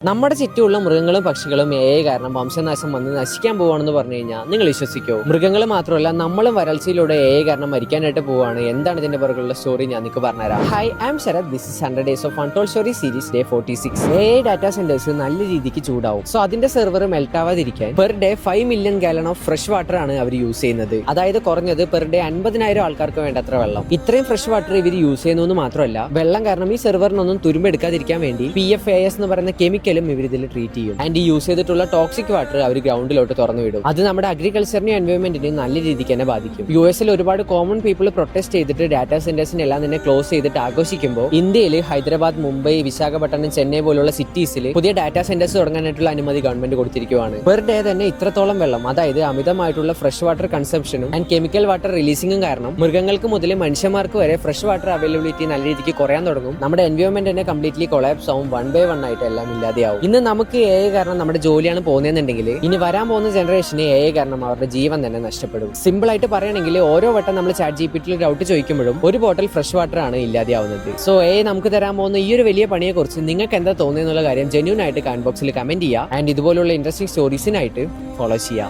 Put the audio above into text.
നമ്മുടെ ചുറ്റുമുള്ള മൃഗങ്ങളും പക്ഷികളും കാരണം വംശനാശം വന്ന് നശിക്കാൻ പോവാണെന്ന് പറഞ്ഞു കഴിഞ്ഞാൽ നിങ്ങൾ വിശ്വസിക്കോ? മൃഗങ്ങൾ മാത്രമല്ല നമ്മളും വരൾച്ചയിലൂടെ കാരണം മരിക്കാനായിട്ട് പോവാണ്. എന്താണ് ഇതിന്റെ പുറകുള്ള സ്റ്റോറി ഞാൻ നിങ്ങൾക്ക് പറഞ്ഞുതരാം. Hi, I'm Sharath. This is 100 Days of Untold Story series day 46. Data centres നല്ല രീതിക്ക് ചൂടാവും. സോ അതിന്റെ സെർവർ മെൽറ്റ് ആവാതിരിക്കാൻ per day 5 million gallon of fresh water ആണ് അവർ യൂസ് ചെയ്യുന്നത്. അതായത് കുറഞ്ഞത് പെർ ഡേ 50,000 ആൾക്കാർക്ക് വേണ്ടത്ര വെള്ളം. ഇത്രയും ഫ്രഷ് വാട്ടർ ഇവർ യൂസ് ചെയ്യുന്നു മാത്രമല്ല, വെള്ളം കാരണം ഈ സെർവറിനൊന്നും തുരുമ്പെടുക്കാതിരിക്കാൻ വേണ്ടി PFAS എന്ന് പറയുന്ന കെമിക്കലും ഇവർ ഇതിൽ ട്രീറ്റ് ചെയ്യും. ആൻഡ് ഈ യൂസ് ചെയ്തിട്ടുള്ള ടോക്സിക് വാട്ടർ അവർ ഗ്രൗണ്ടിലോട്ട് തുറന്നു വിടും. അത് നമ്മുടെ അഗ്രികൾച്ചറിനെയും എൻവയോൺമെന്റിനെയും നല്ല രീതിക്ക് തന്നെ ബാധിക്കും. US ഒരുപാട് കോമൺ പീപ്പിൾ പ്രൊട്ടസ്റ്റ് ചെയ്തിട്ട് ഡാറ്റാ സെന്റേഴ്സിനെ എല്ലാം തന്നെ ക്ലോസ് ചെയ്തിട്ട് ആഘോഷിക്കുമ്പോൾ ഇന്ത്യയിൽ ഹൈദരാബാദ്, മുംബൈ, വിശാഖപട്ടണം, ചെന്നൈ പോലുള്ള സിറ്റീസിൽ പുതിയ ഡാറ്റാ സെന്റേഴ്സ് തുടങ്ങാനായിട്ടുള്ള അനുമതി ഗവൺമെന്റ് കൊടുത്തിരിക്കുകയാണ്. പെർ ഡേ തന്നെ ഇത്രത്തോളം വെള്ളം, അതായത് അമിതമായിട്ടുള്ള ഫ്രഷ് വാട്ടർ കൺസംപ്ഷനും ആൻഡ് കെമിക്കൽ വാട്ടർ റിലീസിംഗും കാരണം മൃഗങ്ങൾക്ക് മുതൽ മനുഷ്യന്മാർക്ക് വരെ ഫ്രഷ് വാട്ടർ അവൈലബിലിറ്റി നല്ല രീതിക്ക് കുറയാൻ തുടങ്ങും. നമ്മുടെ എൻവയോൺമെന്റ് തന്നെ കംപ്ലീറ്റ്ലി കൊളാപ്സ് ആവും. 1 by 1 ആയിട്ട് എല്ലാം ഇല്ലാതെയാവും. ഇന്ന് നമുക്ക് കാരണം നമ്മുടെ ജോലിയാണ് പോകുന്നതെന്നുണ്ടെങ്കിൽ ഇനി വരാൻ പോകുന്ന ജനറേഷന് കാരണം അവരുടെ ജീവൻ തന്നെ നഷ്ടപ്പെടും. സിമ്പിൾ ആയിട്ട് പറയുകയാണെങ്കിൽ ഓരോ വട്ടം നമ്മൾ ChatGPT ഒരു ഡൗട്ട് ചോദിക്കുമ്പോഴും ഒരു ബോട്ടിൽ ഫ്രഷ് വാട്ടർ ആണ് ഇല്ലാതെയാവുന്നത്. സോ നമുക്ക് തരാൻ പോകുന്ന ഈ ഒരു വലിയ പണിയെ കുറിച്ച് നിങ്ങൾക്ക് എന്താ തോന്നുന്നുള്ള കാര്യം ജെന്യൂൻ ആയിട്ട് കമന്റ് ബോക്സിൽ കമന്റ് ചെയ്യുക. ആൻഡ് ഇതുപോലുള്ള ഇൻട്രസ്റ്റിംഗ് സ്റ്റോറീസിനായിട്ട് ഫോളോ ചെയ്യുക.